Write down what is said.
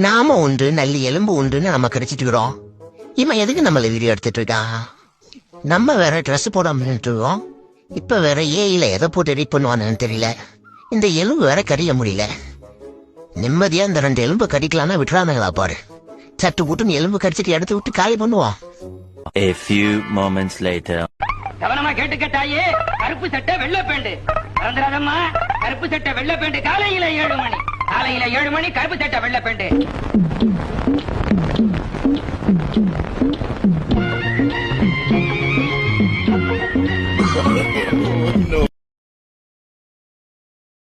நாம உண்டு நல்ல எலும்பு உண்டுன்னு நம்ம கிடைச்சிட்டுக்கிறோம். இவன் எதுக்கு நம்மள வீடியோ எடுத்துட்டு இருக்கா? நம்ம வேற ட்ரெஸ் போடாம இருக்கோம். இப்ப வேற ஏயில எதை போட்டு எடிட் பண்ணுவான்னு தெரியல. இந்த எலும்பு வேற கடிக்க முடியல. நிம்மதியா இந்த 2 எலும்பு கடிக்கலாம்னா விட்டுறானுங்களா பாரு. சட்டு கூட்டு எலும்பு கடிச்சிட்டு எடுத்து விட்டு காலி பண்ணுவோம். A few moments later. கவனமா கேட்டுக்கட்டாயே, கருப்பு சட்டை வெள்ளை பேண்டு மறந்துடாதம்மா. கருப்பு சட்டை வெள்ளை பேண்டு காலையில 7 மணி, காலையில 7 மணி கருப்பு சட்டை வெள்ளை பேண்டு.